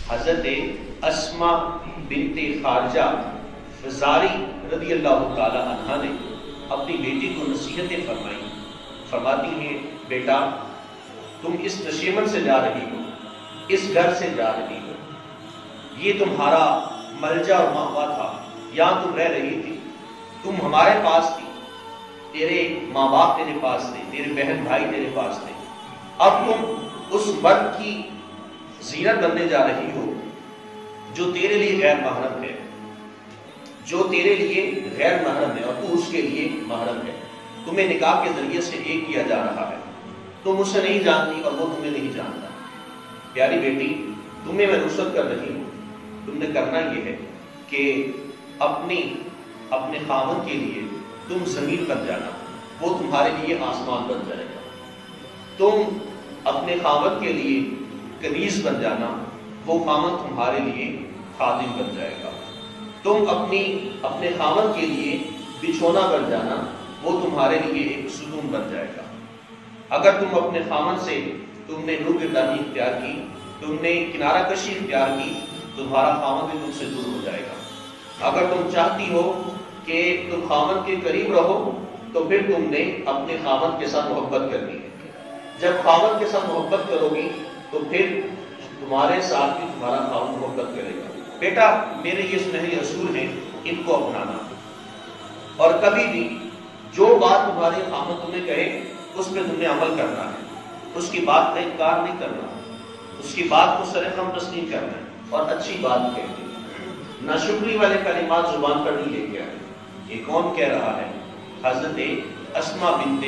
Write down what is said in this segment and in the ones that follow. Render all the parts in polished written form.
حضرت اسما بنت خارجہ فزاری رضی اللہ تعالی عنہ نے اپنی بیٹی کو نصیحتیں فرمائی. فرماتی ہیں بیٹا تم اس نشیمن سے جا رہی ہو, اس گھر سے جا رہی ہو, یہ تمہارا ملجا اور مأوا تھا, یہاں تم رہ رہی تھی, تم ہمارے پاس تھی, تیرے ماں باپ تیرے پاس تھے, تیرے بہن بھائی تیرے پاس تھے. اب تم اس مرد کی زینت بننے جا رہی ہو جو تیرے لیے غیر محرم ہے, جو تیرے لیے غیر محرم ہے اور تو اس کے لیے محرم ہے. تمہیں نکاح کے ذریعے سے ایک کیا جا رہا ہے, تم اسے نہیں جانتی اور وہ تمہیں نہیں جانتا. پیاری بیٹی تمہیں میں نصرت کر رہی ہوں, تم نے کرنا یہ ہے کہ اپنے خاوند کے لیے تم زمین بن جانا, وہ تمہارے لیے آسمان بن جائے گا. تم اپنے خاوند کے لیے کنیز بن جانا, وہ خاوند تمہارے لیے خادم بن جائے گا. تم اپنے خاوند کے لیے بچھونا بن جانا, وہ تمہارے لیے ایک ستون بن جائے گا. اگر تم اپنے خاوند سے تم نے روگردانی اختیار کی, تم نے کنارہ کشی اختیار کی, تمہارا خاوند بھی تم سے دور ہو جائے گا. اگر تم چاہتی ہو کہ تم خاوند کے قریب رہو تو پھر تم نے اپنے خاوند کے ساتھ محبت کرنی ہے. جب خاوند کے ساتھ محبت کرو گی تو پھر تمہارے ساتھ بھی تمہارا خاوند محبت کرے گا. بیٹا میرے یہ سنہرے اصول ہیں, ان کو اپنانا, اور کبھی بھی جو بات تمہارے خاوند تمہیں کہے اس پہ تم نے عمل کرنا ہے, اس کی بات کا انکار نہیں کرنا, اس کی بات کو سرخم تسلیم کرنا ہے اور اچھی بات کہتے ہیں. ناشکری والے کلمات زبان پر نہیں لے کے آئے. یہ کون کہہ رہا ہے؟ حضرت اسما بنت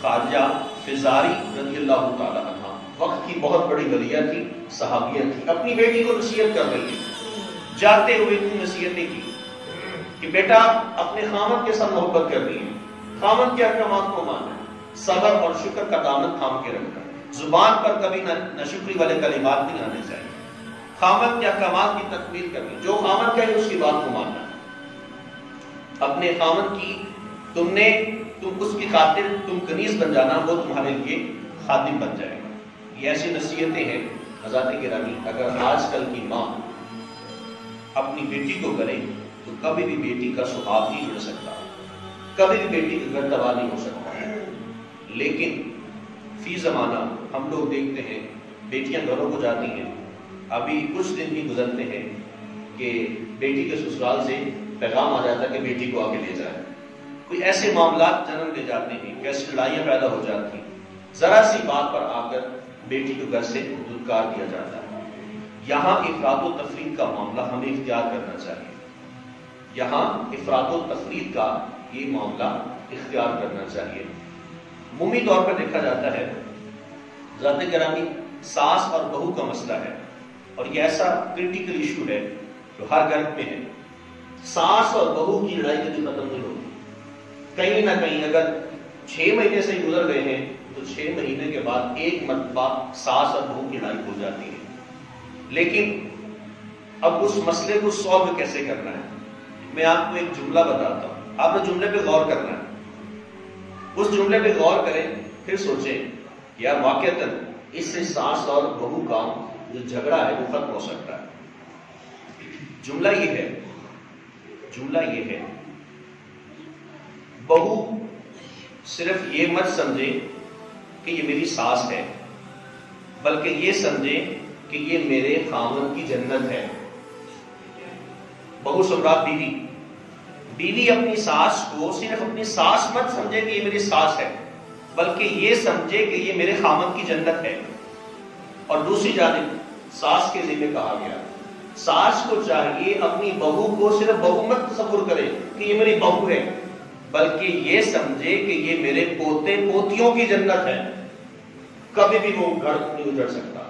خارجہ فزاری رضی اللہ تعالی عنہ, وقت کی بہت بڑی ولیہ تھی, صحابیہ تھی, اپنی بیٹی کو نصیحت کر رہی تھی. جاتے ہوئے تم نصیحتیں کی کہ بیٹا اپنے خاوند کے ساتھ محبت کرنی ہے, خاوند کے احکامات کو ماننا ہے, صبر اور شکر کا دامن تھام کے رکھنا ہے, زبان پر کبھی ناشکری والے کلمات نہیں آنے چاہیے, خاوند کے احکامات کی تکمیل کرنی, جو خاوند کہے اس کی بات کو ماننا ہے. اپنے خاوند کی تم اس کی خاطر تم کنیز بن جانا, وہ تمہارے لیے خادم بن جائے گا. یہ ایسی نصیحتیں ہیں حضرات گرامی, اگر آج کل کی ماں اپنی بیٹی کو کرے تو کبھی بھی بیٹی کا سہاگ نہیں جڑ سکتا, کبھی بھی بیٹی کا گھر تباہ نہیں ہو سکتا. لیکن فی زمانہ ہم لوگ دیکھتے ہیں بیٹیاں گھروں کو جاتی ہیں, ابھی کچھ دن بھی گزرتے ہیں کہ بیٹی کے سسرال سے پیغام آ جاتا ہے کہ بیٹی کو آگے لے جائے. کوئی ایسے معاملات جنم لے جاتے ہیں, کیسی لڑائیاں پیدا ہو جاتی ہیں, ذرا سی بات پر آ کر بیٹی کو گھر سے دھتکار دیا جاتا ہے. یہاں افراط و تفریط کا معاملہ ہمیں اختیار کرنا چاہیے, یہاں افراط و تفریط کا یہ معاملہ اختیار کرنا چاہیے. عمومی طور پر دیکھا جاتا ہے ذات گرامی, ساس اور بہو کا مسئلہ ہے, اور یہ ایسا کرٹیکل ایشو ہے جو ہر گھر میں ہے. ساس اور بہو کی لڑائی کبھی ختم نہیں ہوتی. کہیں نہ کہیں اگر 6 مہینے سے گزر گئے ہیں تو 6 مہینے کے بعد ایک مرتبہ ساس اور بہو کی لڑائی ہو جاتی ہے. لیکن اب اس مسئلے کو سالو کیسے کرنا ہے؟ میں آپ کو ایک جملہ بتاتا ہوں, آپ نے جملے پہ غور کرنا ہے. اس جملے پہ غور کریں, پھر سوچیں یار واقعتاً اس سے ساس اور بہو کا جو جھگڑا ہے وہ ختم ہو سکتا ہے. جملہ یہ ہے بہو صرف یہ مت سمجھے کہ یہ میری ساس ہے, بلکہ یہ سمجھے کہ یہ میرے خاوند کی جنت ہے. بہو سمرات بیوی اپنی ساس کو صرف اپنی ساس مت سمجھے کہ یہ میری ساس ہے, بلکہ یہ سمجھے کہ یہ میرے خاوند کی جنت ہے. اور دوسری جانب ساس کے ذمہ کہا گیا, ساس کو چاہیے اپنی بہو کو صرف بہو مت تصور کرے کہ یہ میری بہو ہے, بلکہ یہ سمجھے کہ یہ میرے پوتے پوتیوں کی جنت ہے. کبھی بھی وہ گھر نہیں اجڑ سکتا.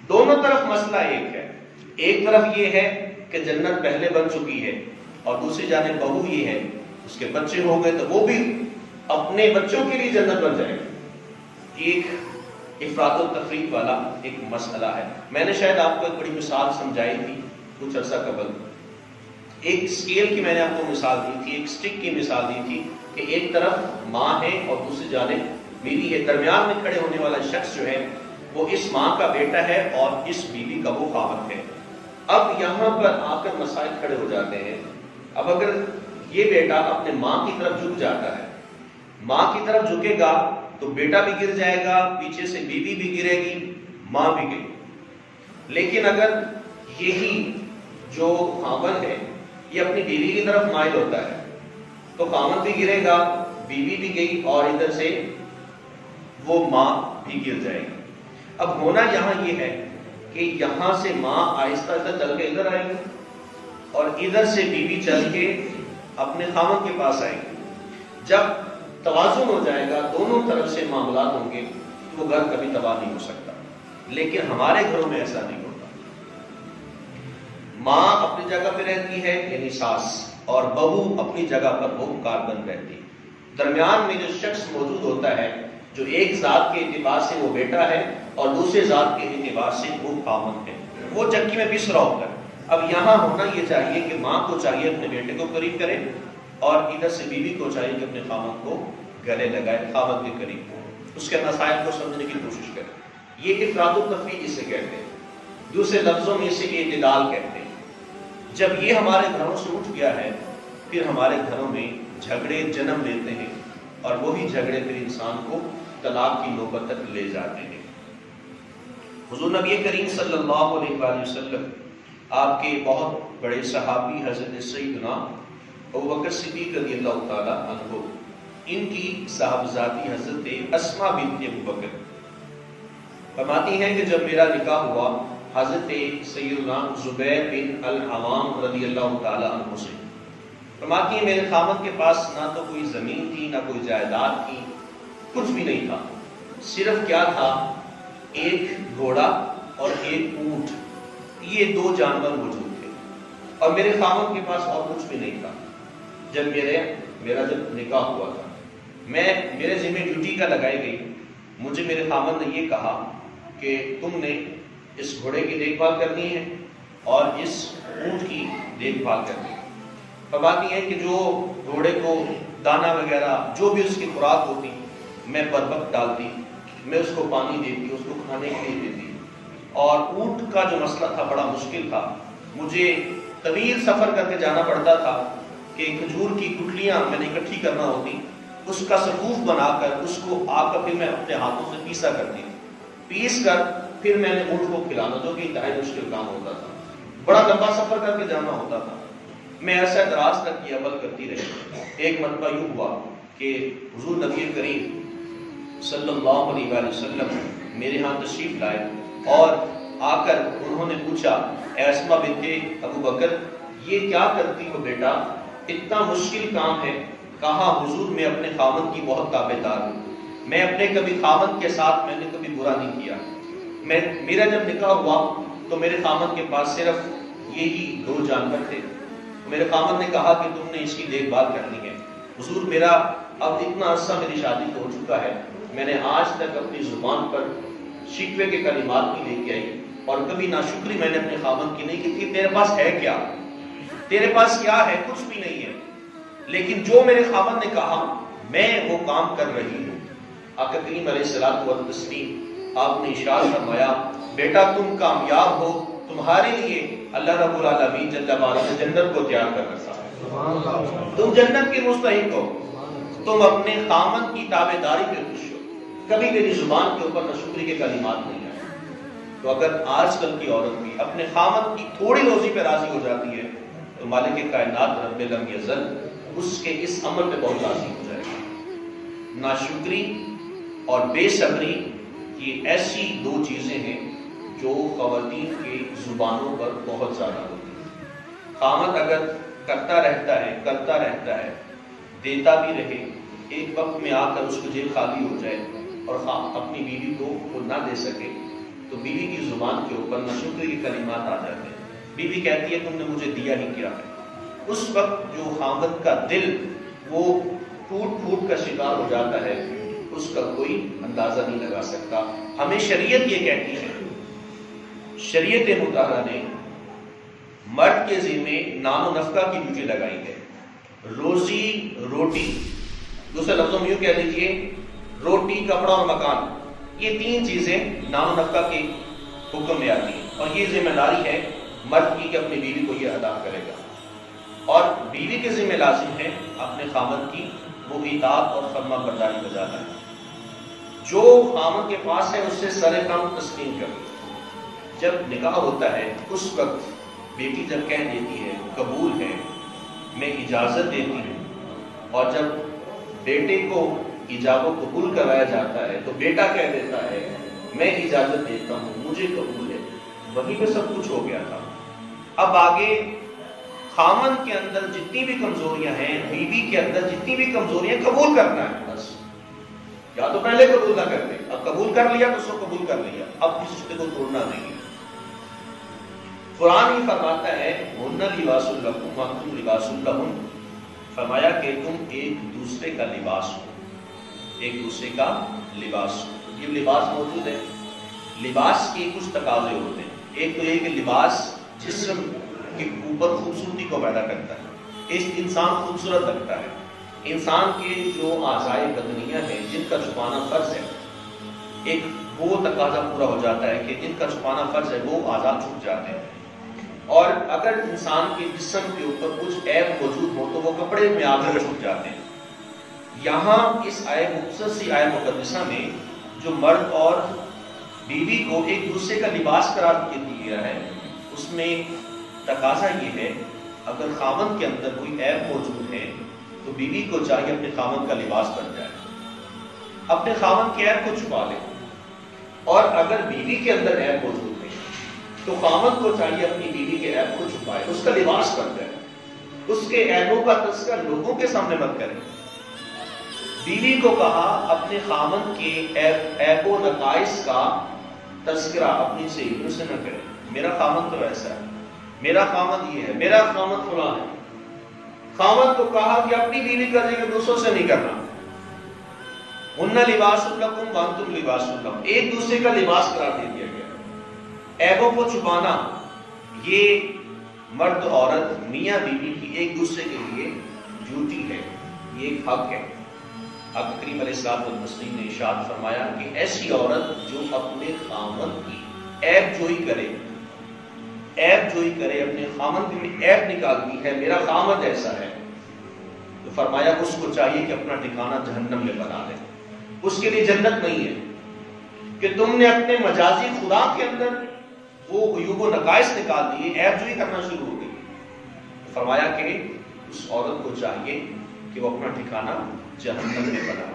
دونوں طرف مسئلہ ایک ہے, ایک طرف یہ ہے کہ جنت پہلے بن چکی ہے, اور دوسری جانب بہو یہ ہے اس کے بچے ہو گئے تو وہ بھی اپنے بچوں کے لیے جنت بن جائے گا. ایک افراط و تفریط والا ایک مسئلہ ہے. میں نے شاید آپ کو ایک بڑی مثال سمجھائی تھی کچھ عرصہ قبل. ایک اسکیل کی میں نے آپ کو مثال دی تھی, ایک سٹک کی مثال دی تھی کہ ایک طرف ماں ہے اور دوسری جانب بیوی ہے. درمیان میں کھڑے ہونے والا شخص جو ہے وہ اس ماں کا بیٹا ہے اور اس بیوی کا وہ خاوند ہے۔ اب یہاں پر آ کر مسائل کھڑے ہو جاتے ہیں۔ اب اگر یہ بیٹا اپنے ماں کی طرف جھک جاتا ہے، ماں کی طرف جھکے گا تو بیٹا بھی گر جائے گا، پیچھے سے بیوی بھی گرے گی، ماں بھی گئی۔ لیکن اگر یہی جو خاوند ہے یہ اپنی بیوی کی طرف مائل ہوتا ہے تو خاوند بھی گرے گا، بیوی بھی گئی، اور ادھر سے وہ ماں بھی گر جائے گی۔ اب ہونا یہاں یہ ہے کہ یہاں سے ماں آہستہ آہستہ چل کے ادھر آئے گی اور ادھر سے بیوی چل کے اپنے خاوند کے پاس آئے گی۔ جب توازن ہو جائے گا، دونوں طرف سے معاملات ہوں گے، تو وہ گھر کبھی تباہ نہیں ہو سکتا۔ لیکن ہمارے گھروں میں ایسا نہیں ہوتا۔ ماں اپنی جگہ پہ رہتی ہے یعنی ساس، اور بہو اپنی جگہ پر وہ کاربن رہتی ہے۔ درمیان میں جو شخص موجود ہوتا ہے جو ایک ذات کے اعتبار سے وہ بیٹا ہے اور دوسرے ذات کے اعتبار سے وہ خاوند ہے، وہ چکی میں پس رہا ہوتا ہے۔ اب یہاں ہونا یہ چاہیے کہ ماں کو چاہیے اپنے بیٹے کو قریب کرے، اور ادھر سے بیوی کو چاہیے کہ اپنے خاوند کو گلے لگائے، خاوند کے قریب ہو، اس کے مسائل کو سمجھنے کی کوشش کرے۔ یہ افراد و تفریق اسے کہتے ہیں، دوسرے لفظوں میں اسے اعتدال کہتے ہیں۔ جب یہ ہمارے گھروں سے اٹھ گیا ہے، پھر ہمارے گھروں میں جھگڑے جنم لیتے ہیں، اور وہی جھگڑے پھر انسان کو طلاق کی نوبت تک لے جاتے ہیں۔ حضور نبی کریم صلی اللہ علیہ وآلہ وسلم، آپ کے بہت بڑے صحابی حضرت سیدنا ابوبکر صدیق رضی اللہ تعالیٰ عنہ، ان کی صاحبزادی حضرت اسماء بنت ابوبکر فرماتی ہیں کہ جب میرا نکاح ہوا حضرت سیدنا زبیر بن العوام رضی اللہ تعالیٰ عنہ سے، فرماتی ہیں میرے خاوند کے پاس نہ تو کوئی زمین تھی، نہ کوئی جائیداد تھی، کچھ بھی نہیں تھا، صرف کیا تھا، ایک گھوڑا اور ایک اونٹ، یہ دو جانور موجود تھے، اور میرے خاوند کے پاس اور کچھ بھی نہیں تھا۔ جب میرا جب نکاح ہوا تھا، میرے ذمہ ڈیوٹی کا لگائی گئی، مجھے میرے خاوند نے یہ کہا کہ تم نے اس گھوڑے کی دیکھ بھال کرنی ہے اور اس اونٹ کی دیکھ بھال کرنی ہے۔ فرماتی ہیں کہ جو گھوڑے کو دانا وغیرہ جو بھی اس کی خوراک ہوتی میں بر وقت ڈالتی، میں اس کو پانی دیتی، اس کو کھانے کے لیے دیتی، اور اونٹ کا جو مسئلہ تھا بڑا مشکل تھا، مجھے طویل سفر کر کے جانا پڑتا تھا کہ کھجور کی گٹلیاں میں نے اکٹھی کرنا ہوتی، اس کا صفوف بنا کر اس کو آ کر پھر میں اپنے ہاتھوں سے پیسا کرتی، پیس کر پھر میں نے اونٹ کو کھلانا، جو کہ انتہائی مشکل کام ہوتا تھا، بڑا لمبا سفر کر کے جانا ہوتا تھا۔ میں ایسا دراز تک یہ عمل کرتی رہی۔ ایک مرتبہ یوں ہوا کہ حضور نبی کریم صلی اللہ علیہ وآلہ وسلم میرے ہاں تشریف لائے، اور آ کر انہوں نے پوچھا، اے اسماء بنت ابوبکر، یہ کیا کرتی ہو بیٹا، اتنا مشکل کام ہے؟ کہا حضور میں اپنے خاوند کی بہت تابعدار ہوں، میں اپنے کبھی خاوند کے ساتھ میں نے کبھی برا نہیں کیا۔ میرا جب نکاح ہوا تو میرے خاوند کے پاس صرف یہی دو جانور تھے، میرے خاوند نے کہا کہ تم نے اس کی دیکھ بھال کرنی ہے۔ حضور میرا اب اتنا عرصہ میری شادی کو ہو چکا ہے، میں نے آج تک اپنی زبان پر شکوے کے کلمات نہیں لے کے آئی، اور کبھی ناشکری میں نے اپنے خاوند کی نہیں کی کہ تیرے پاس ہے کیا، تیرے پاس کیا ہے، کچھ بھی نہیں ہے، لیکن جو میرے خاوند نے کہا میں وہ کام کر رہی ہوں۔ آقا کریم علیہ الصلوۃ والتسلیم آپ نے ارشاد فرمایا، بیٹا تم کامیاب ہو، تمہارے لیے اللہ رب العالمین جل وعلا نے جنت کو تیار کر رکھا ہے، تم جنت کے مستحق ہو، تم اپنے خاوند کی تابعداری پہ خوش ہو، کبھی میری زبان کے اوپر ناشکری کے کلمات نہیں آئے۔ تو اگر آج کل کی عورت بھی اپنے خاوند کی تھوڑی روزی پہ راضی ہو جاتی ہے تو مالک کائنات رب لم یزل اس کے اس عمل پہ بہت راضی ہو جائے گا۔ ناشکری اور بے صبری یہ ایسی دو چیزیں ہیں جو خواتین کے زبانوں پر بہت زیادہ ہوتی ہیں۔ خاوند اگر کرتا رہتا ہے دیتا بھی رہے، ایک وقت میں آ کر اس کو جیب خالی ہو جائے اور اپنی بیوی کو وہ نہ دے سکے تو بیوی کی زبان کے اوپر ناشکری کے کلمات آ جاتے ہیں۔ بیوی کہتی ہے تم نے مجھے دیا ہی کیا ہے۔ اس وقت جو خاوند کا دل وہ ٹوٹ کا شکار ہو جاتا ہے، اس کا کوئی اندازہ نہیں لگا سکتا۔ ہمیں شریعت یہ کہتی ہے، شریعت مطہرہ نے مرد کے ذمہ نان و نفقہ کی ڈیوٹی لگائی ہے، روزی روٹی، دوسرے لفظوں میں یوں کہہ لیجیے روٹی کپڑا اور مکان، یہ تین چیزیں نام و نفقہ کے حکم میں آتی ہیں، اور یہ ذمہ داری ہے مرد کی کہ اپنی بیوی کو یہ ادا کرے گا، اور بیوی کے ذمہ لازم ہے اپنے خاوند کی وہ اطاعت اور فرما برداری بجا لائے۔ جو خاوند کے پاس ہے اس سے سر کم تسلیم کرے۔ جب نکاح ہوتا ہے اس وقت بیٹی جب کہہ دیتی ہے قبول ہے، میں اجازت دیتی ہوں، اور جب بیٹے کو ایجاب و قبول کروایا جاتا ہے تو بیٹا کہہ دیتا ہے میں اجازت دیتا ہوں، مجھے قبول ہے، وہیں پہ سب کچھ ہو گیا تھا۔ اب آگے خاوند کے اندر جتنی بھی کمزوریاں ہیں، بیوی کے اندر جتنی بھی کمزوریاں، قبول کرنا ہے بس، یا تو پہلے قبول نہ کرتے، اب قبول کر لیا تو اس کو قبول کر لیا، اب اس رشتے کو توڑنا نہیں ہے۔ قرآن ہی فرماتا ہے ہن لباس لکم وانتم لباس لہن، فرمایا کہ تم ایک دوسرے کا لباس ہو، ایک دوسرے کا لباس ہو۔ یہ لباس موجود ہے، لباس کے کچھ تقاضے ہوتے ہیں۔ ایک تو یہ کہ لباس جسم کے اوپر خوبصورتی کو پیدا کرتا ہے، اس انسان خوبصورت لگتا ہے۔ انسان کے جو اعضائے بدنیہ ہیں جن کا چھپانا فرض ہے، ایک وہ تقاضا پورا ہو جاتا ہے کہ جن کا چھپانا فرض ہے وہ اعضاء چھپ جاتے ہیں، اور اگر انسان کے جسم کے اوپر کچھ عیب موجود ہو تو وہ کپڑے میں آ کر چھپ جاتے ہیں۔ یہاں اس مختصر سی آیت مقدسہ میں جو مرد اور بیوی کو ایک دوسرے کا لباس قرار دیا گیا ہے، اس میں تقاضا یہ ہے اگر خاوند کے اندر کوئی عیب موجود ہے تو بیوی کو چاہیے اپنے خاوند کا لباس بن جائے، اپنے خاوند کے عیب کو چھپا لے، اور اگر بیوی کے اندر عیب موجود ہے تو خاوند کو چاہیے اپنی بیوی کے عیب کو چھپائے، اس کا لباس بن جائے، اس کے عیبوں کا تذکرہ لوگوں کے سامنے مت کرے۔ بیوی کو کہا اپنے خاوند کے عیب و نقائص کا تذکرہ اپنی سہیلیوں سے نہ کرے، میرا خاوند تو ایسا ہے، میرا خاوند یہ ہے، میرا خاوند فلاں ہے۔ خاوند کو کہا کہ اپنی بیوی کا ذکر دوسروں سے نہیں کرنا۔ ہن لباس لکم وانتم لباس لہن، ایک دوسرے کا لباس قرار دے دیا گیا۔ عیبوں کو چھپانا یہ مرد عورت میاں بیوی کی ایک دوسرے کے لیے ڈیوٹی ہے، یہ ایک حق ہے۔ آقا کریم علیہ الصلوۃ والتسلیم نے ارشاد فرمایا کہ ایسی عورت جو اپنے خاوند کی عیب جوئی کرے، اپنے خاوند کی عیب نکالتی ہے، میرا خاوند ایسا ہے، تو فرمایا اس کو چاہیے کہ اپنا ٹھکانہ جہنم میں بنا دے، اس کے لیے جنت نہیں ہے، کہ تم نے اپنے مجازی خدا کے اندر وہ عیوب و نقائص نکال دیے، عیب جوئی کرنا شروع ہو گئی۔ فرمایا کہ اس عورت کو چاہیے کہ وہ اپنا ٹھکانہ جہنم میں بنا